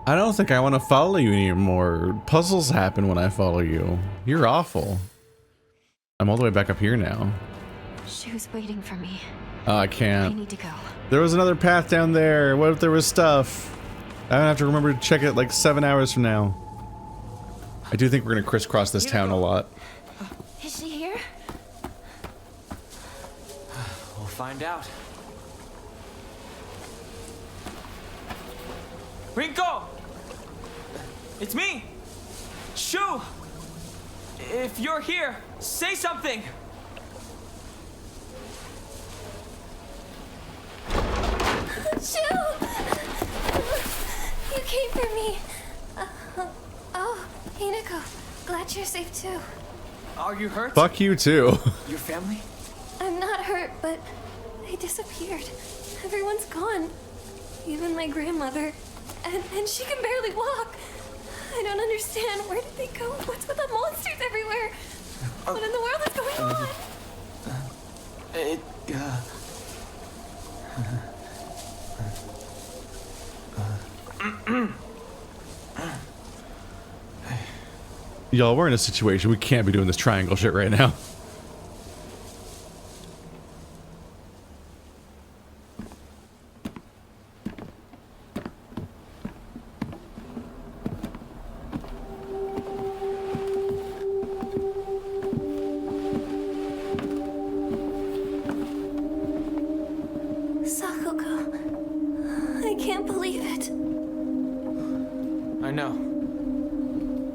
I don't think I want to follow you anymore. Puzzles happen when I follow you. You're awful. I'm all the way back up here now. She was waiting for me. Oh, I can't. I need to go. There was another path down there. What if there was stuff? I'm gonna have to remember to check it like 7 hours from now. I do think we're gonna crisscross this town a lot. Is she here? We'll find out. Rinko! It's me! Shu! If you're here, say something! Shu! You came for me. Oh, Hinako. Glad you're safe too. Are you hurt? Fuck you too. Your family? I'm not hurt, but they disappeared. Everyone's gone. Even my grandmother. And she can barely walk. I don't understand. Where did they go? What's with the monsters everywhere? What in the world is going on? Y'all, we're in a situation we can't be doing this triangle shit right now.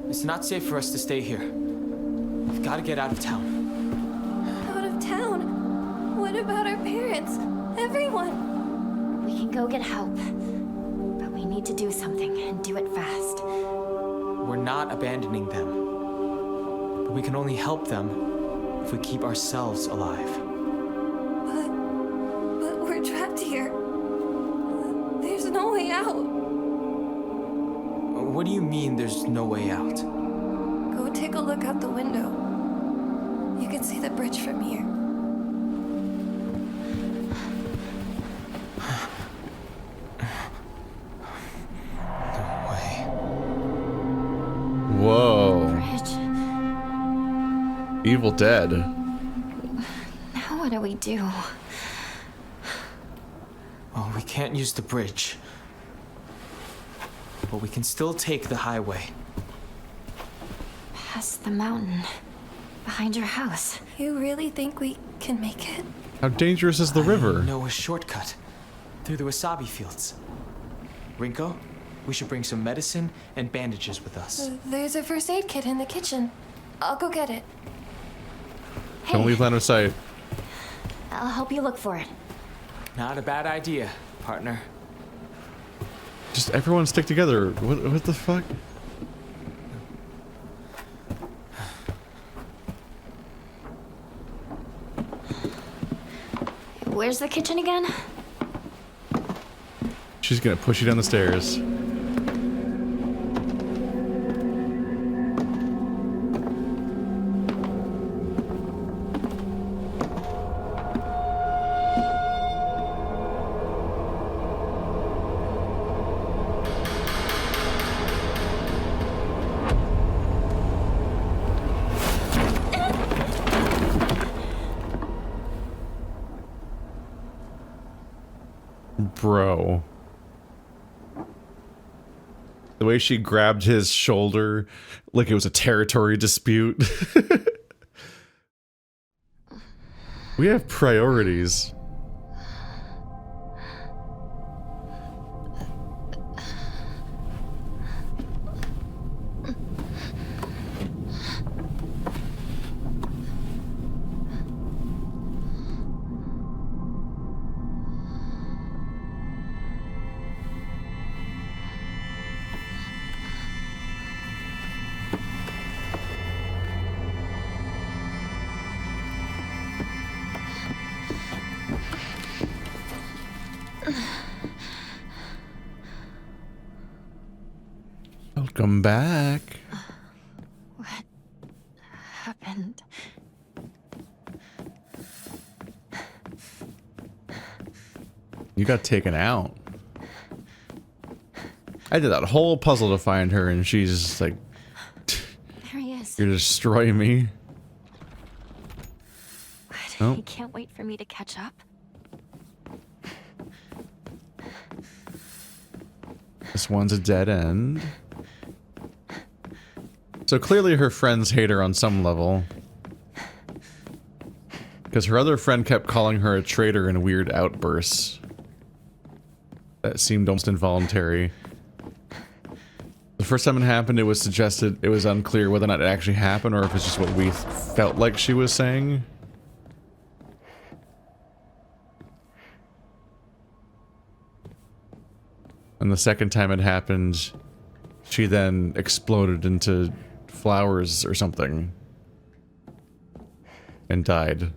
It's not safe for us to stay here. We've got to get out of town. Out of town? What about our parents? Everyone? We can go get help. But we need to do something and do it fast. We're not abandoning them. But we can only help them if we keep ourselves alive. But we're trapped here. There's no way out. What do you mean there's no way out? Go take a look out the window. You can see the bridge from here. No way. Whoa. Bridge. Evil Dead. Now what do we do? Well, we can't use the bridge. But we can still take the highway. Past the mountain. Behind your house. You really think we can make it? How dangerous is the river? I know a shortcut. Through the wasabi fields. Rinko, we should bring some medicine and bandages with us. There's a first aid kit in the kitchen. I'll go get it. Don't leave line of sight. I'll help you look for it. Not a bad idea, partner. Just everyone stick together. What the fuck? Where's the kitchen again? She's gonna push you down the stairs. Bro. The way she grabbed his shoulder like it was a territory dispute. We have priorities. Welcome back. What happened? You got taken out. I did that whole puzzle to find her, and she's just like, There he is. you're destroying me. What? Oh. He can't wait for me to catch up. This one's a dead end. So clearly her friends hate her on some level. Because her other friend kept calling her a traitor in weird outbursts. That seemed almost involuntary. The first time it happened, it was suggested, it was unclear whether or not it actually happened or if it's just what we felt like she was saying. And the second time it happened, she then exploded into flowers or something. And died.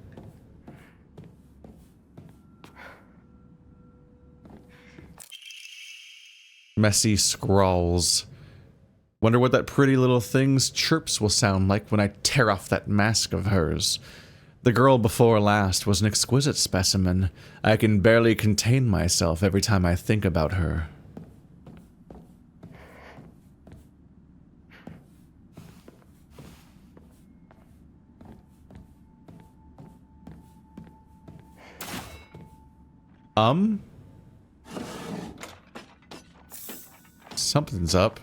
Messy scrawls. Wonder what that pretty little thing's chirps will sound like when I tear off that mask of hers. The girl before last was an exquisite specimen. I can barely contain myself every time I think about her. Something's up.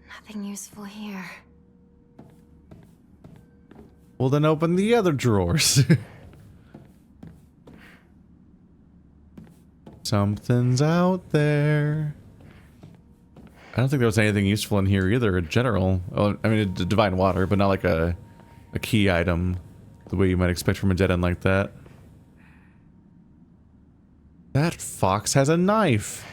Nothing useful here. Well, then open the other drawers. Something's out there. I don't think there was anything useful in here either in general. Oh, I mean, a divine water, but not like a key item. The way you might expect from a dead end like that. That fox has a knife.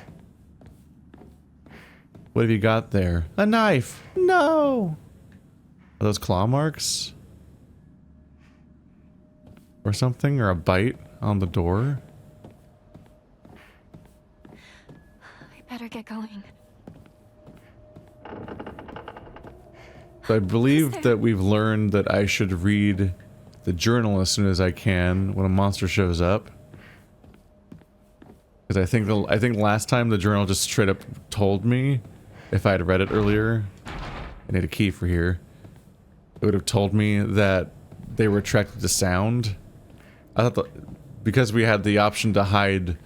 What have you got there? A knife! No! Are those claw marks? Or something? Or a bite on the door? I better get going. So I believe that we've learned that I should read the journal as soon as I can when a monster shows up. Because I think last time the journal just straight up told me, if I had read it earlier, I need a key for here, it would have told me that they were attracted to sound. I thought because we had the option to hide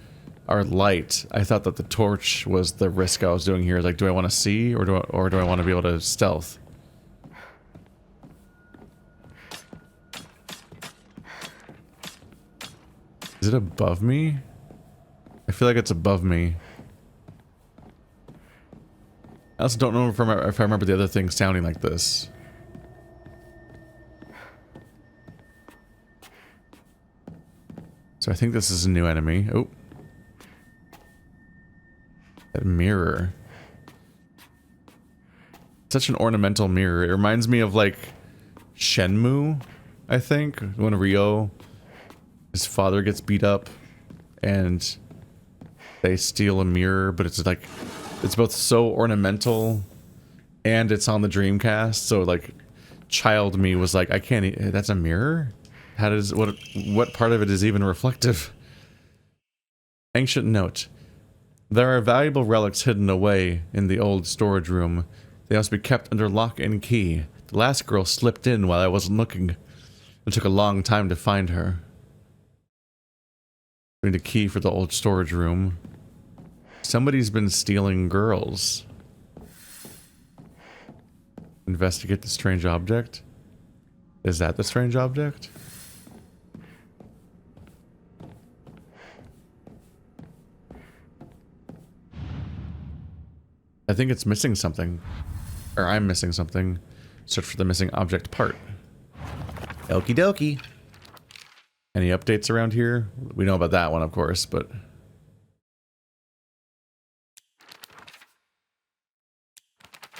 our light, I thought that the torch was the risk I was doing here. Like, do I want to see or do I want to be able to stealth? Is it above me? I feel like it's above me. I also don't know if I remember the other thing sounding like this. So I think this is a new enemy. Oh. That mirror. Such an ornamental mirror. It reminds me of like Shenmue, I think. When Ryo, his father gets beat up and they steal a mirror, but it's like, it's both so ornamental and it's on the Dreamcast. So like child me was like, I can't, that's a mirror? How does, what part of it is even reflective? Ancient note. There are valuable relics hidden away in the old storage room. They must be kept under lock and key. The last girl slipped in while I wasn't looking. It took a long time to find her. We need a key for the old storage room. Somebody's been stealing girls. Investigate the strange object. Is that the strange object? I think it's missing something. Or I'm missing something. Search for the missing object part. Okie dokie. Any updates around here? We know about that one, of course, but...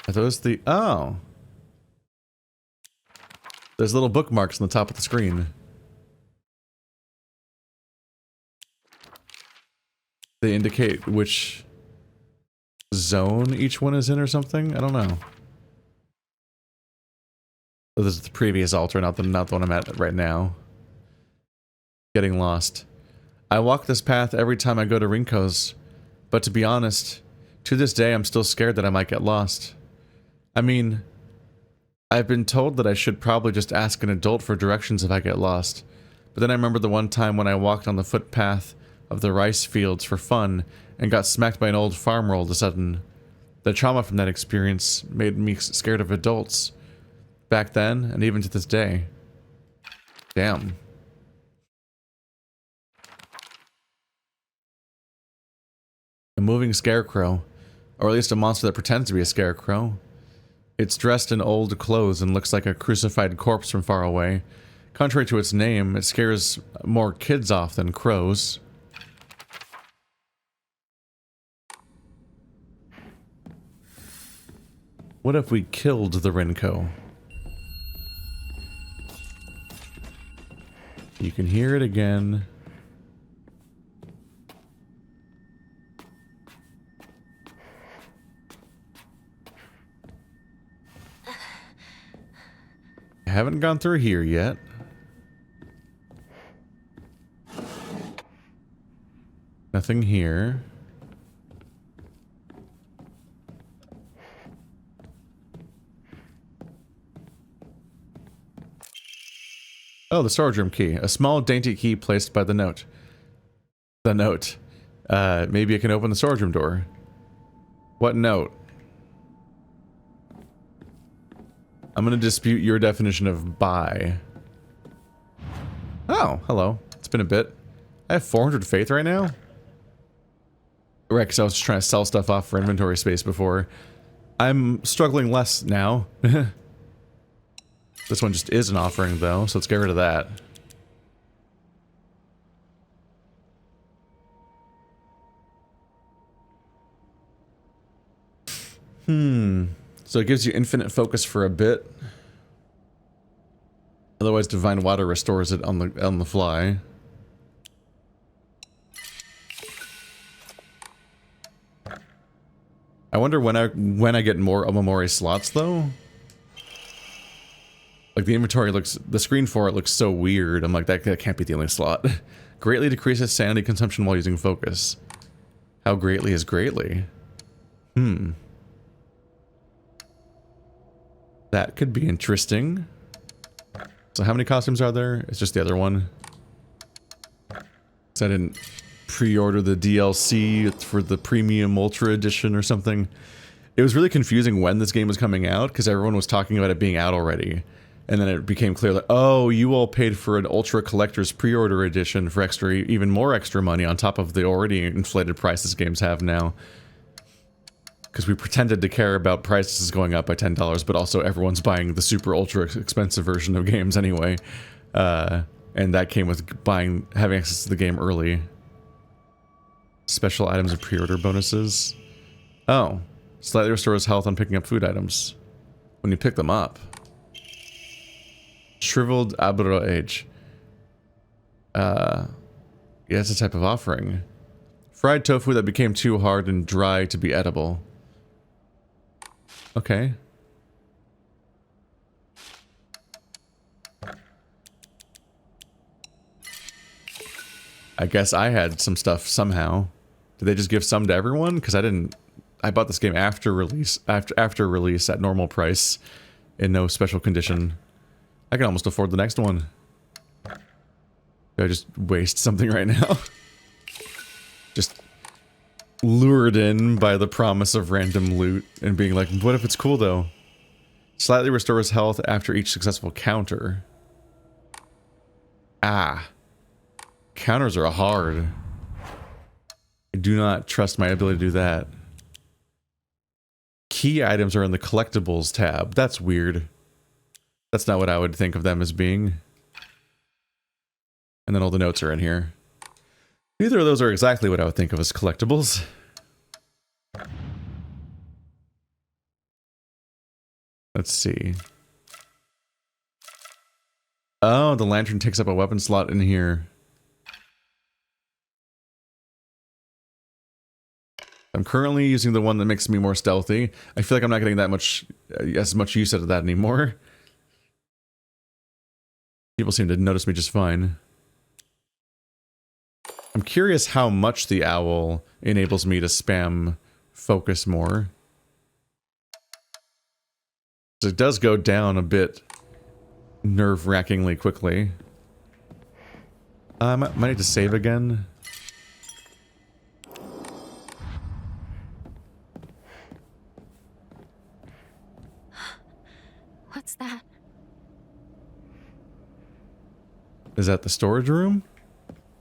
Are those the... Oh! There's little bookmarks on the top of the screen. They indicate which zone each one is in or something? I don't know. Oh, this is the previous altar, not the one I'm at right now. Getting lost. I walk this path every time I go to Rinko's. But to be honest, to this day I'm still scared that I might get lost. I mean, I've been told that I should probably just ask an adult for directions if I get lost. But then I remember the one time when I walked on the footpath of the rice fields for fun and got smacked by an old farmer all of a sudden. The trauma from that experience made me scared of adults. Back then, and even to this day. Damn. A moving scarecrow. Or at least a monster that pretends to be a scarecrow. It's dressed in old clothes and looks like a crucified corpse from far away. Contrary to its name, it scares more kids off than crows. What if we killed the Rinko? You can hear it again. I haven't gone through here yet. Nothing here. Oh, the storage room key. A small, dainty key placed by the note. The note. Maybe it can open the storage room door. What note? I'm gonna dispute your definition of buy. Oh, hello. It's been a bit. I have 400 faith right now? Right, because I was just trying to sell stuff off for inventory space before. I'm struggling less now. This one just is an offering, though, so let's get rid of that. So it gives you infinite focus for a bit. Otherwise, divine water restores it on the fly. I wonder when I get more Omamori slots, though. Like, the inventory looks... The screen for it looks so weird. I'm like, that can't be the only slot. Greatly decreases sanity consumption while using focus. How greatly is greatly? That could be interesting. So how many costumes are there? It's just the other one. So I didn't pre-order the DLC for the Premium Ultra Edition or something. It was really confusing when this game was coming out, because everyone was talking about it being out already. And then it became clear that, oh, you all paid for an Ultra Collector's pre-order edition for extra, even more extra money on top of the already inflated prices games have now. Because we pretended to care about prices going up by $10, but also everyone's buying the super ultra expensive version of games anyway. And that came with having access to the game early. Special items and pre-order bonuses. Oh. Slightly restores health on picking up food items. When you pick them up. Shriveled Aburo Age. Yeah, it's a type of offering. Fried tofu that became too hard and dry to be edible. Okay. I guess I had some stuff somehow. Did they just give some to everyone? Because I didn't... I bought this game after release at normal price in no special condition. I can almost afford the next one. Do I just waste something right now? Just lured in by the promise of random loot and being like, what if it's cool though? Slightly restores health after each successful counter. Ah. Counters are hard. I do not trust my ability to do that. Key items are in the collectibles tab. That's weird. That's not what I would think of them as being. And then all the notes are in here. Neither of those are exactly what I would think of as collectibles. Let's see. Oh, the lantern takes up a weapon slot in here. I'm currently using the one that makes me more stealthy. I feel like I'm not getting that much, as much use out of that anymore. People seem to notice me just fine. I'm curious how much the owl enables me to spam focus more. It does go down a bit nerve-wrackingly quickly. I might need to save again. What's that? Is that the storage room?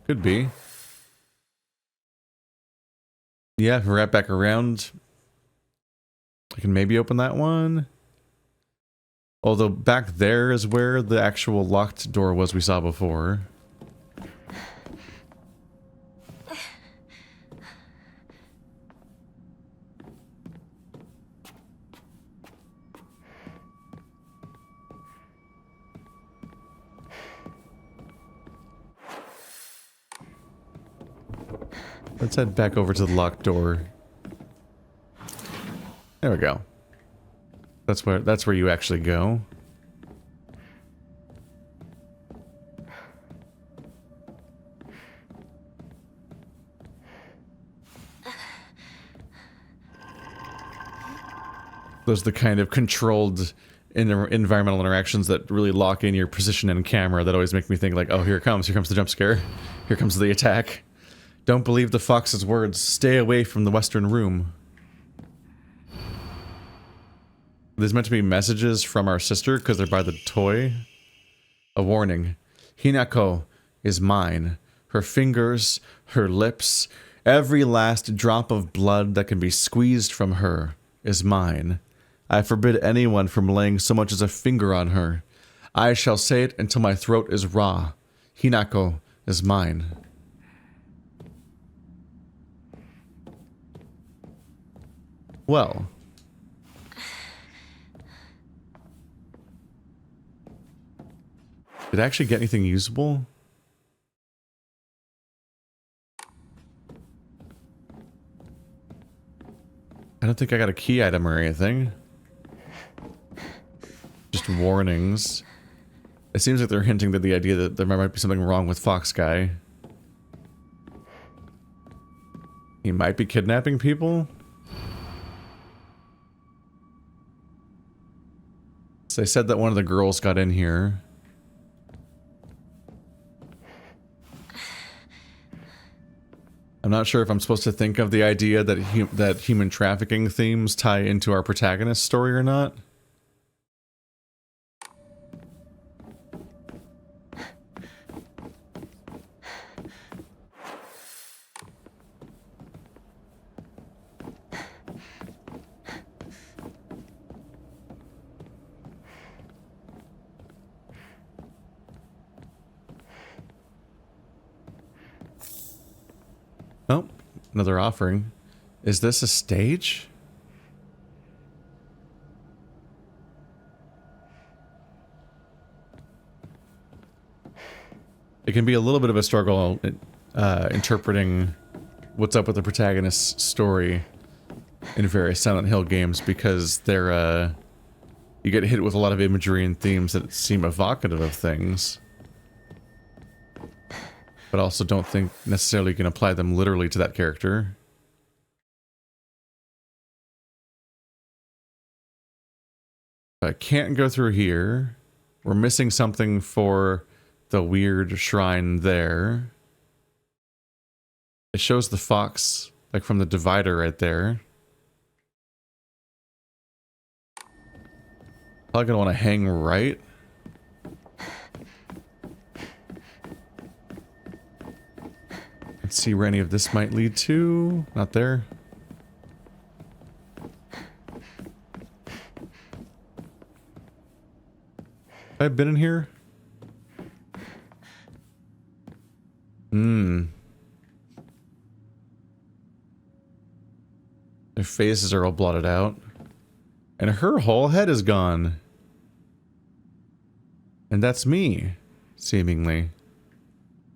Could be. Yeah, if we wrap back around, I can maybe open that one. Although back there is where the actual locked door was we saw before. Let's head back over to the locked door. There we go. That's where you actually go. Those are the kind of controlled environmental interactions that really lock in your position and camera that always make me think like, oh, here comes the jump scare. Here comes the attack. Don't believe the fox's words. Stay away from the western room. There's meant to be messages from our sister because they're by the toy. A warning. Hinako is mine. Her fingers, her lips, every last drop of blood that can be squeezed from her is mine. I forbid anyone from laying so much as a finger on her. I shall say it until my throat is raw. Hinako is mine. Well. Did I actually get anything usable? I don't think I got a key item or anything. Just warnings. It seems like they're hinting to the idea that there might be something wrong with Fox Guy. He might be kidnapping people? So they said that one of the girls got in here. I'm not sure if I'm supposed to think of the idea that that human trafficking themes tie into our protagonist's story or not. Oh, another offering. Is this a stage? It can be a little bit of a struggle interpreting what's up with the protagonist's story in various Silent Hill games because they're you get hit with a lot of imagery and themes that seem evocative of things, but also don't think necessarily you can apply them literally to that character. I can't go through here. We're missing something for the weird shrine there. It shows the fox, like from the divider right there. Probably gonna want to hang right. Let's see where any of this might lead to. Not there. Have I been in here? Their faces are all blotted out. And her whole head is gone. And that's me, seemingly.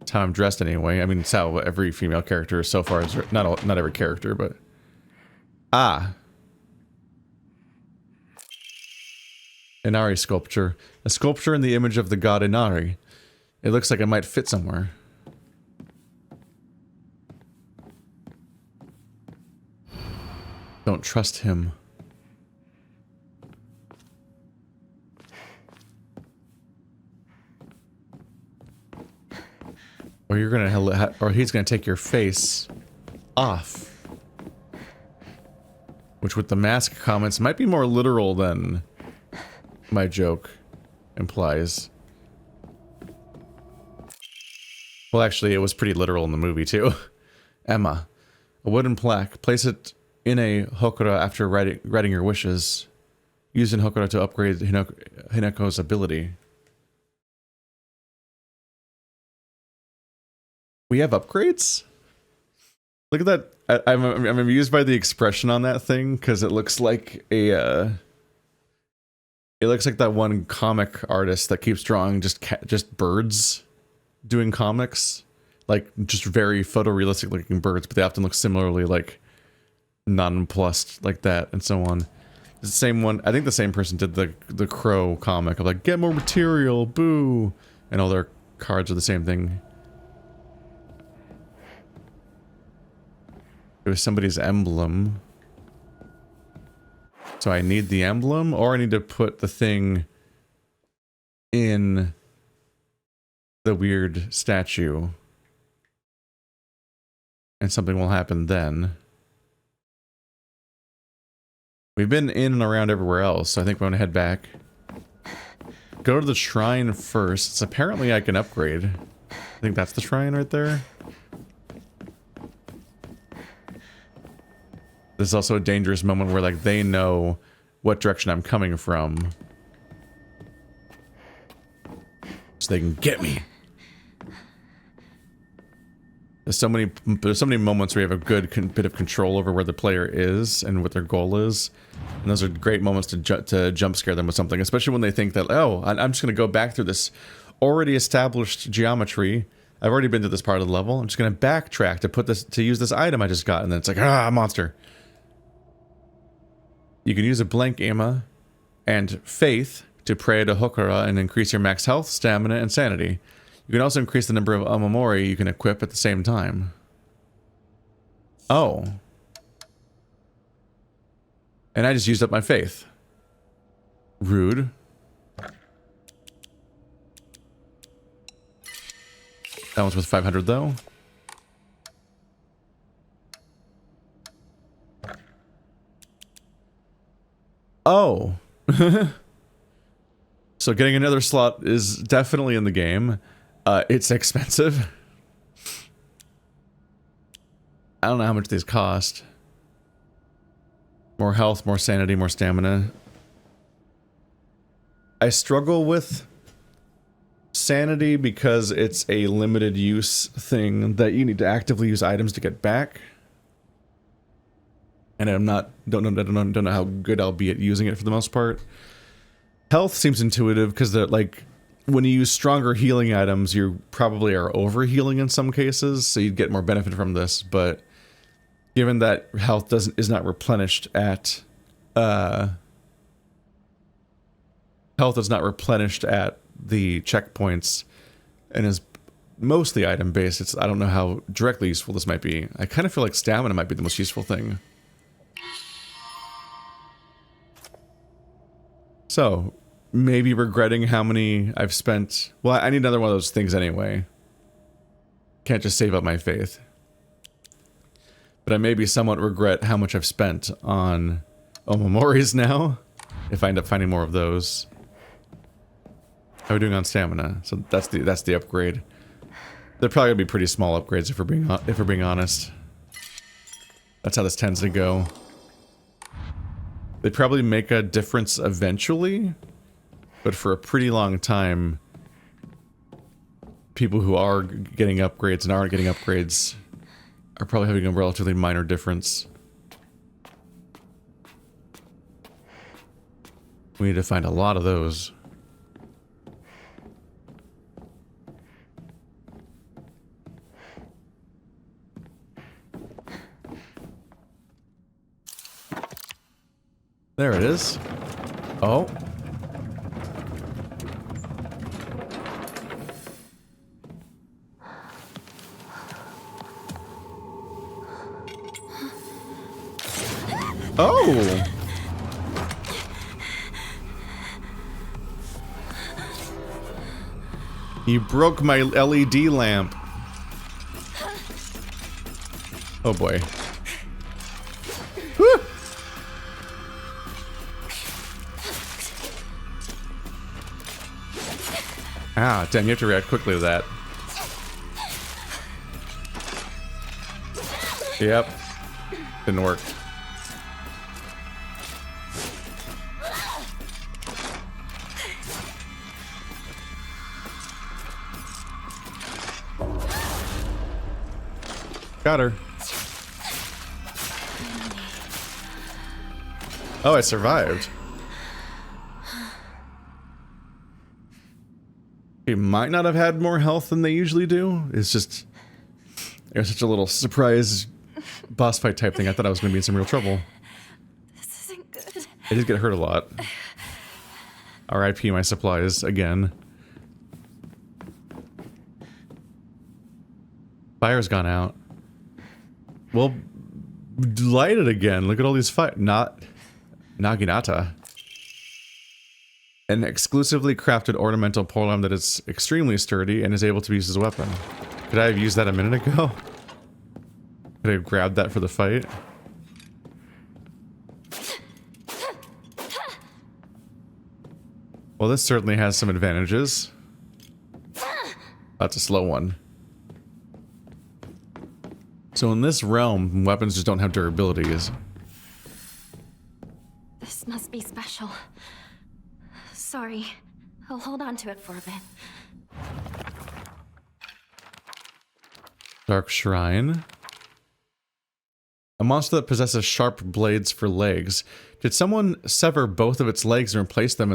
That's how I'm dressed anyway. I mean, it's how every female character so far is. Not every character, but... Ah. Inari sculpture. A sculpture in the image of the god Inari. It looks like it might fit somewhere. Don't trust him. Or you're gonna, or he's gonna take your face off. Which with the mask comments might be more literal than my joke implies. Well, actually, it was pretty literal in the movie, too. Emma. A wooden plaque. Place it in a hokura after writing your wishes. Use in hokura to upgrade Hinako's ability. We have upgrades? Look at that. I'm amused by the expression on that thing, because it looks like a... it looks like that one comic artist that keeps drawing just birds doing comics. Like, just very photorealistic looking birds, but they often look similarly, like, nonplussed like that, and so on. The same one, I think the same person did the Crow comic of like, get more material, boo! And all their cards are the same thing. It was somebody's emblem. So I need the emblem, or I need to put the thing in the weird statue. And something will happen then. We've been in and around everywhere else, so I think we're gonna head back. Go to the shrine first. It's apparently I can upgrade. I think that's the shrine right there. This is also a dangerous moment where, like, they know what direction I'm coming from. So they can get me. There's so many moments where you have a good bit of control over where the player is and what their goal is. And those are great moments to jump scare them with something, especially when they think that, oh, I'm just going to go back through this already established geometry. I've already been to this part of the level. I'm just going to backtrack to use this item I just got, and then it's like, ah, monster. You can use a blank Emma and Faith to pray to Hokura and increase your max health, stamina, and sanity. You can also increase the number of Omamori you can equip at the same time. Oh. And I just used up my faith. Rude. That one's worth 500 though. Oh. So getting another slot is definitely in the game. It's expensive. I don't know how much these cost. More health, more sanity, more stamina. I struggle with sanity because it's a limited use thing that you need to actively use items to get back. And don't know how good I'll be at using it for the most part. Health seems intuitive because they're like, when you use stronger healing items, you probably are over-healing in some cases, so you'd get more benefit from this, but given that health is not replenished at health is not replenished at the checkpoints and is mostly item-based, I don't know how directly useful this might be. I kind of feel like stamina might be the most useful thing. So, maybe regretting how many I've spent... Well, I need another one of those things anyway. Can't just save up my faith. But I maybe somewhat regret how much I've spent on Omamoris now, if I end up finding more of those. How are we doing on stamina? So that's the upgrade. They're probably gonna be pretty small upgrades if we're being honest. That's how this tends to go. They probably make a difference eventually, but for a pretty long time, people who are getting upgrades and aren't getting upgrades are probably having a relatively minor difference. We need to find a lot of those. There it is. Oh. Oh! You broke my LED lamp. Oh boy. Woo! Ah, damn, you have to react quickly to that. Yep. Didn't work. Got her. Oh, I survived. He might not have had more health than they usually do. It's just... it was such a little surprise boss fight type thing. I thought I was going to be in some real trouble. This isn't good. I did get hurt a lot. R.I.P. my supplies again. Fire's gone out. Well, light it again. Look at all these Naginata. An exclusively crafted ornamental polearm that is extremely sturdy and is able to be used as a weapon. Could I have used that a minute ago? Could I have grabbed that for the fight? Well, this certainly has some advantages. That's a slow one. So in this realm, weapons just don't have durabilities. This must be special. Sorry. I'll hold on to it for a bit. Dark Shrine. A monster that possesses sharp blades for legs. Did someone sever both of its legs and replace them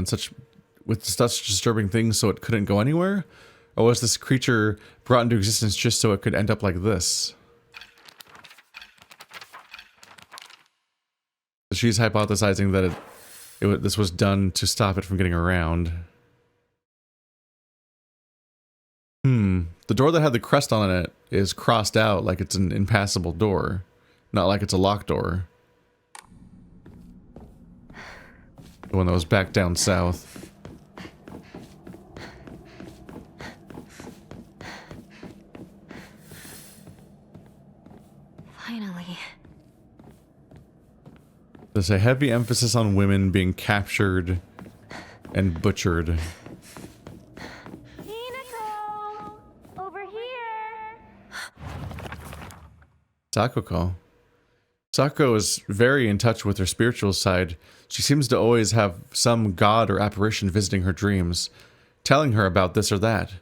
with such disturbing things so it couldn't go anywhere? Or was this creature brought into existence just so it could end up like this? She's hypothesizing that this was done to stop it from getting around. The door that had the crest on it is crossed out like it's an impassable door. Not like it's a locked door. The one that was back down south. Finally. There's a heavy emphasis on women being captured and butchered. Hinako! Over here! Sakuko. Sakuko is very in touch with her spiritual side. She seems to always have some god or apparition visiting her dreams, telling her about this or that.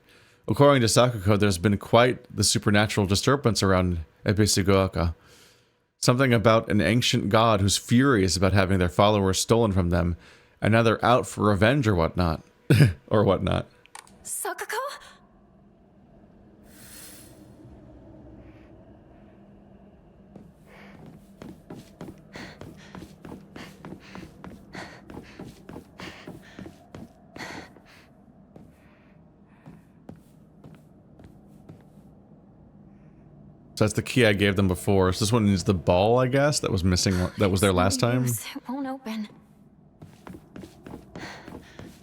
According to Sakuko, there's been quite the supernatural disturbance around Ebisugaoka. Something about an ancient god who's furious about having their followers stolen from them, and now they're out for revenge or whatnot. Or whatnot. Sakuko? So that's the key I gave them before. So this one is the ball, I guess, that was missing. That was there last time. It won't open.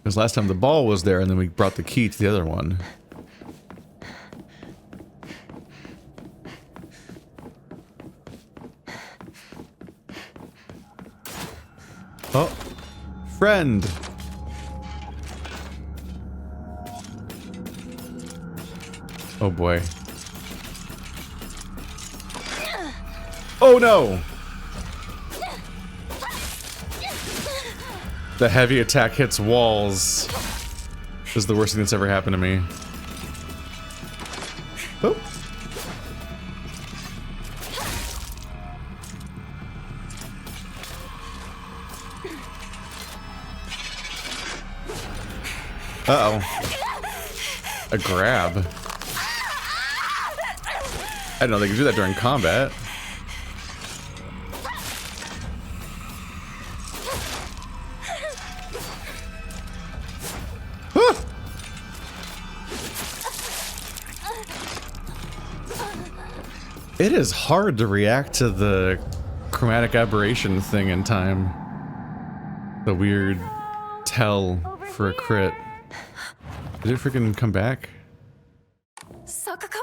Because last time the ball was there, and then we brought the key to the other one. Oh, friend. Oh boy. Oh no! The heavy attack hits walls. This is the worst thing that's ever happened to me. Oh. Uh-oh. A grab. I didn't know they could do that during combat. It is hard to react to the chromatic aberration thing in time. The weird tell for a crit. Did it freaking come back? Sakako?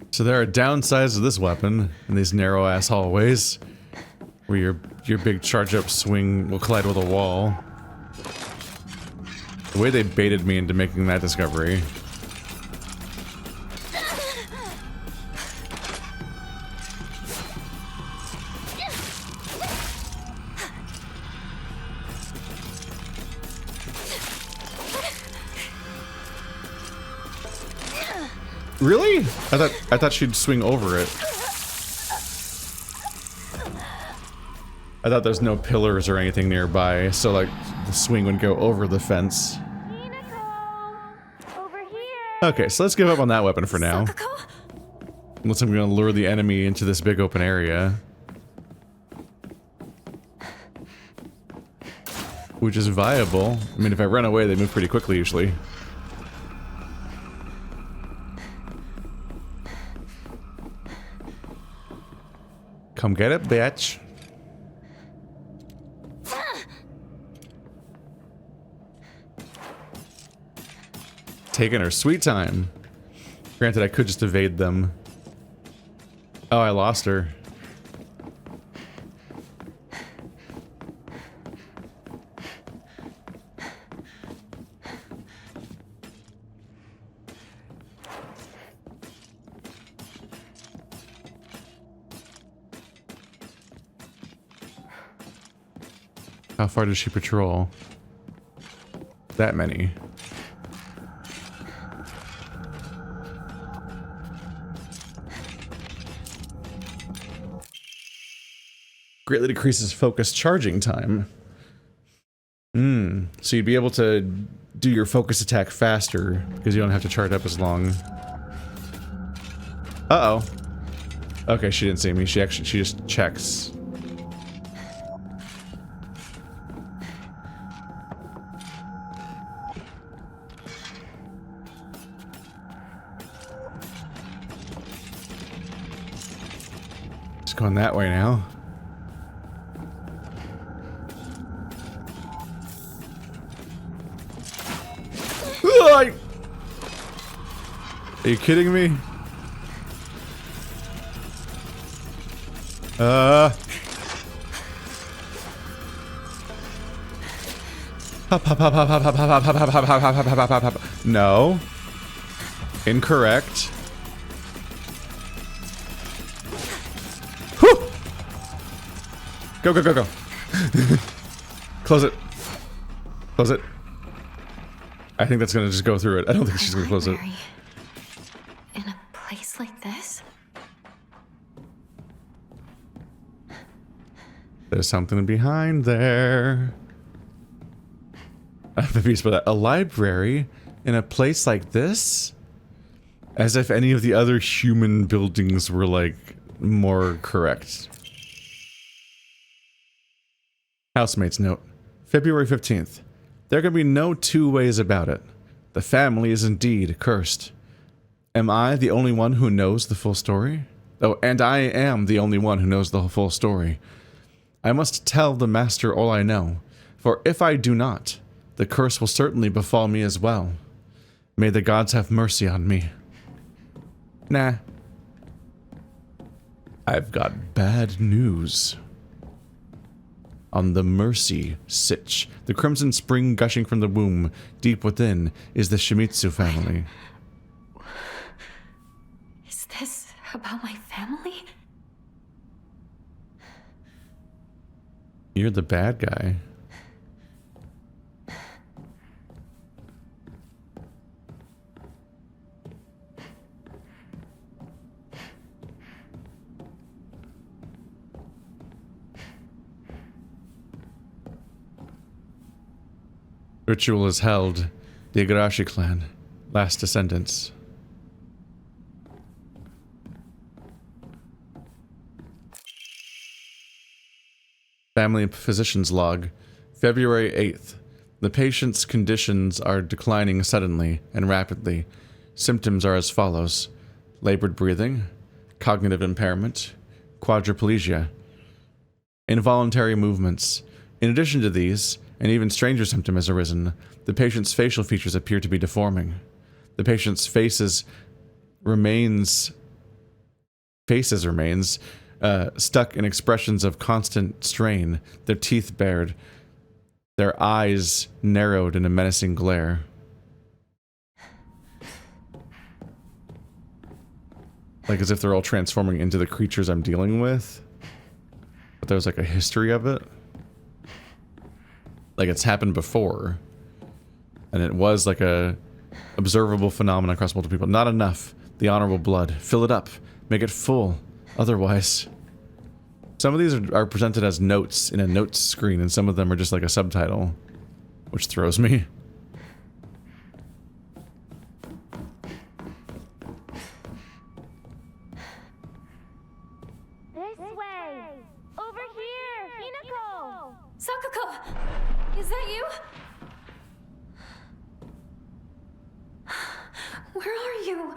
So there are downsides to this weapon in these narrow ass hallways where your big charge up swing will collide with a wall. The way they baited me into making that discovery. Really? I thought she'd swing over it. I thought there's no pillars or anything nearby, so like the swing would go over the fence. Over here. Okay, so let's give up on that weapon for now. Sakako? Unless I'm gonna lure the enemy into this big open area. Which is viable. I mean, if I run away, they move pretty quickly usually. Come get it, bitch. Taking her sweet time. Granted, I could just evade them. Oh, I lost her. How far does she patrol? That many. Greatly decreases focus charging time. So you'd be able to do your focus attack faster because you don't have to charge up as long. Uh-oh. Okay, she didn't see me. She just checks. Just going that way now. Are you kidding me? No. Incorrect. Whew! Go, go, go, go. Close it. Close it. I think that's gonna just go through it. I don't think she's gonna close it. In a place like this? There's something behind there. I'm confused by that. A library in a place like this? As if any of the other human buildings were, like, more correct. Housemate's note. February 15th. There can be no two ways about it. The family is indeed cursed. Am I the only one who knows the full story? Oh, and I am the only one who knows the full story. I must tell the master all I know, for if I do not, the curse will certainly befall me as well. May the gods have mercy on me. Nah. I've got bad news. On the mercy sitch, the crimson spring gushing from the womb, deep within, is the Shimizu family. Is this about my family? You're the bad guy. Ritual is held. The Igarashi clan. Last descendants. Family physician's log. February 8th. The patient's conditions are declining suddenly and rapidly. Symptoms are as follows: labored breathing, cognitive impairment, quadriplegia, involuntary movements. In addition to these, an even stranger symptom has arisen. The patient's facial features appear to be deforming. The patient's faces remains stuck in expressions of constant strain, their teeth bared, their eyes narrowed in a menacing glare. Like as if they're all transforming into the creatures I'm dealing with. But there's like a history of it. Like it's happened before. And it was like a observable phenomenon across multiple people. Not enough. The honorable blood. Fill it up. Make it full. Otherwise. Some of these are presented as notes in a notes screen, and some of them are just like a subtitle. Which throws me. This way! Over here! Hinako! Sakako! Is that you? Where are you?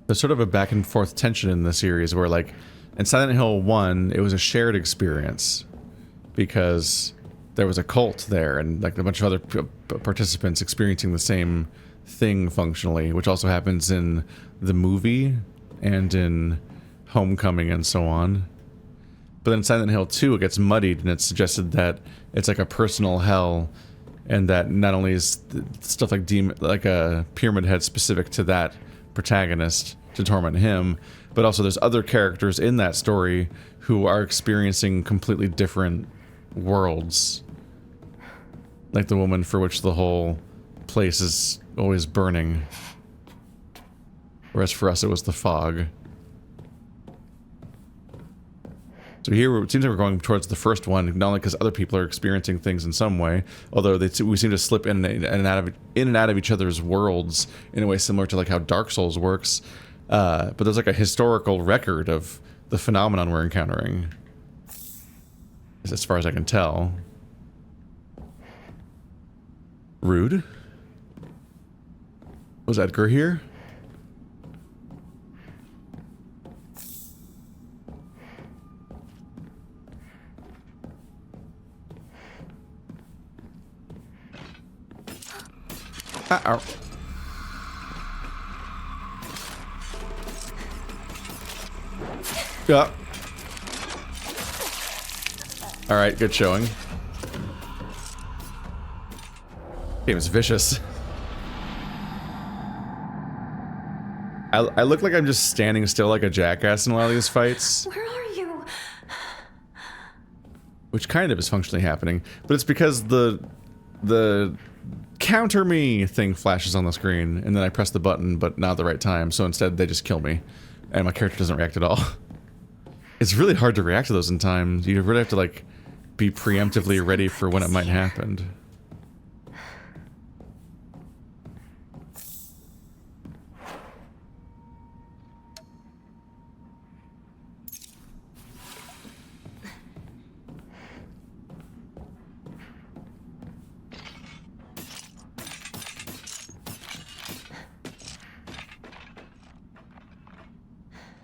There's sort of a back and forth tension in the series where, like, in Silent Hill 1, it was a shared experience because there was a cult there and, like, a bunch of other participants experiencing the same thing functionally, which also happens in the movie and in Homecoming and so on. But then Silent Hill 2, it gets muddied, and it's suggested that it's like a personal hell, and that not only is stuff like a Pyramid Head specific to that protagonist to torment him, but also there's other characters in that story who are experiencing completely different worlds. Like the woman for which the whole place is always burning. Whereas for us it was the fog. So here it seems like we're going towards the first one, not only because other people are experiencing things in some way, although we seem to slip in and out of each other's worlds in a way similar to like how Dark Souls works. But there's like a historical record of the phenomenon we're encountering, as far as I can tell. Rude? Was Edgar here? Uh-oh. Yeah. Alright, good showing. Game is vicious. I look like I'm just standing still like a jackass in a lot of these fights. Where are you? Which kind of is functionally happening, but it's because the counter me thing flashes on the screen, and then I press the button, but not at the right time, so instead they just kill me, and my character doesn't react at all. It's really hard to react to those in time. You really have to, like, be preemptively ready for when it might happen.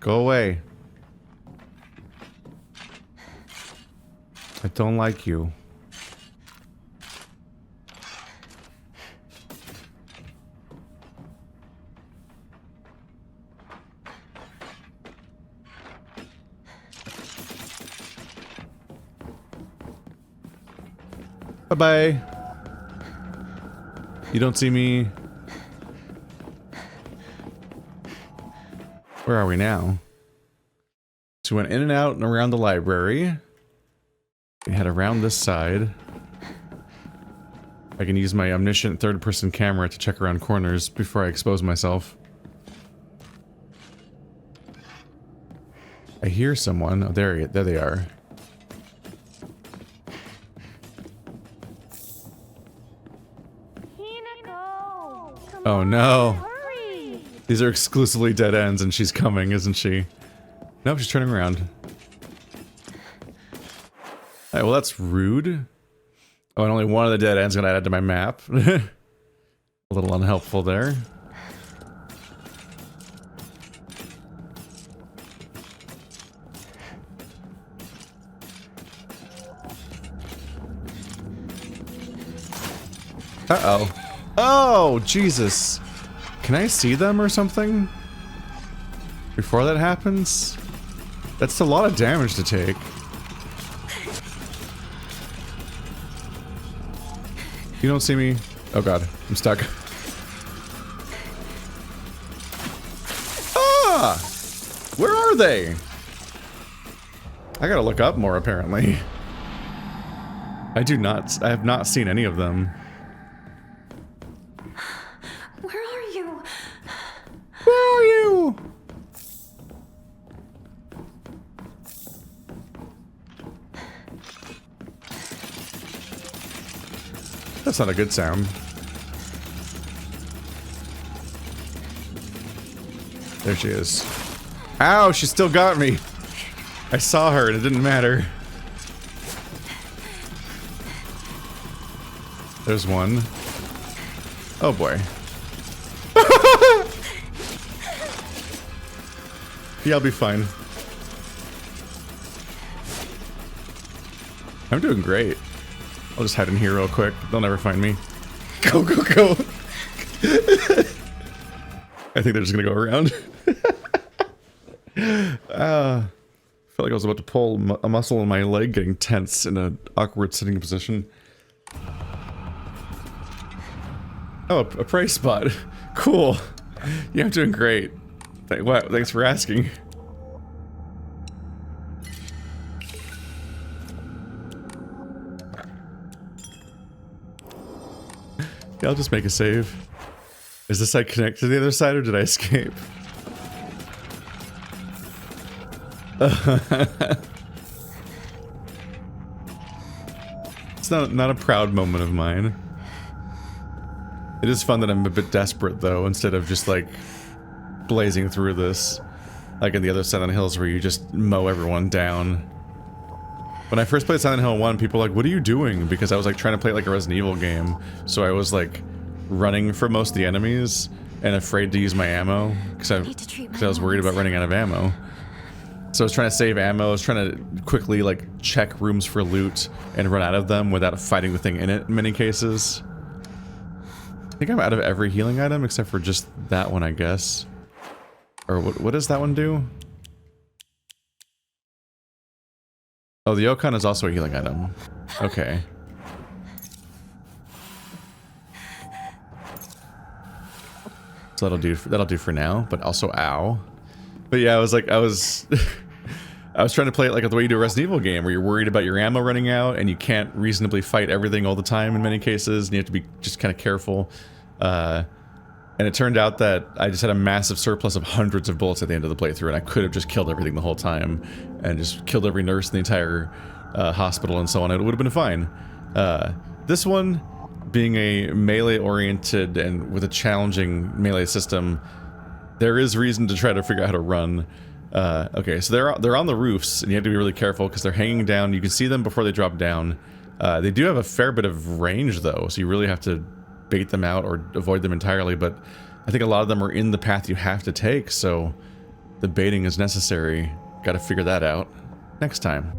Go away. I don't like you. Bye-bye. You don't see me. Where are we now? So we went in and out and around the library. We head around this side. I can use my omniscient third-person camera to check around corners before I expose myself. I hear someone. Oh, there they are. Hinako! Come Oh on, no. hurry! These are exclusively dead ends and she's coming, isn't she? Nope, she's turning around. Alright, well that's rude. Oh, and only one of the dead ends got added to my map. A little unhelpful there. Uh-oh. Oh, Jesus. Can I see them or something? Before that happens? That's a lot of damage to take. You don't see me? Oh god, I'm stuck. Ah! Where are they? I gotta look up more, apparently. I have not seen any of them. Where are you? Where are you? That's not a good sound. There she is. Ow, she still got me. I saw her and it didn't matter. There's one. Oh boy. Yeah, I'll be fine. I'm doing great. I'll just hide in here real quick. They'll never find me. Go, go, go! I think they're just gonna go around. I felt like I was about to pull a muscle in my leg, getting tense in an awkward sitting position. Oh, a prey spot. Cool. Yeah, I'm doing great. Thanks for asking. Yeah, I'll just make a save. Is this side connected to the other side, or did I escape? It's not a proud moment of mine. It is fun that I'm a bit desperate, though, instead of just, like, blazing through this. Like in the other Silent Hills where you just mow everyone down. When I first played Silent Hill 1, people were like, what are you doing? Because I was, like, trying to play, like, a Resident Evil game. So I was, like, running from most of the enemies and afraid to use my ammo. Because I was worried about running out of ammo. So I was trying to save ammo, I was trying to quickly, like, check rooms for loot and run out of them without fighting the thing in it in many cases. I think I'm out of every healing item except for just that one, I guess. Or what does that one do? Oh, the Okon is also a healing item. Okay. So that'll do for now, but also ow. But yeah, I was I was trying to play it like the way you do a Resident Evil game, where you're worried about your ammo running out, and you can't reasonably fight everything all the time in many cases, and you have to be just kind of careful. And it turned out that I just had a massive surplus of hundreds of bullets at the end of the playthrough, and I could have just killed everything the whole time, and just killed every nurse in the entire hospital and so on. It would have been fine. This one, being a melee-oriented and with a challenging melee system, there is reason to try to figure out how to run. Okay, so they're on the roofs, and you have to be really careful because they're hanging down. You can see them before they drop down. They do have a fair bit of range, though, so you really have to bait them out or avoid them entirely, but I think a lot of them are in the path you have to take, so the baiting is necessary. Gotta figure that out next time.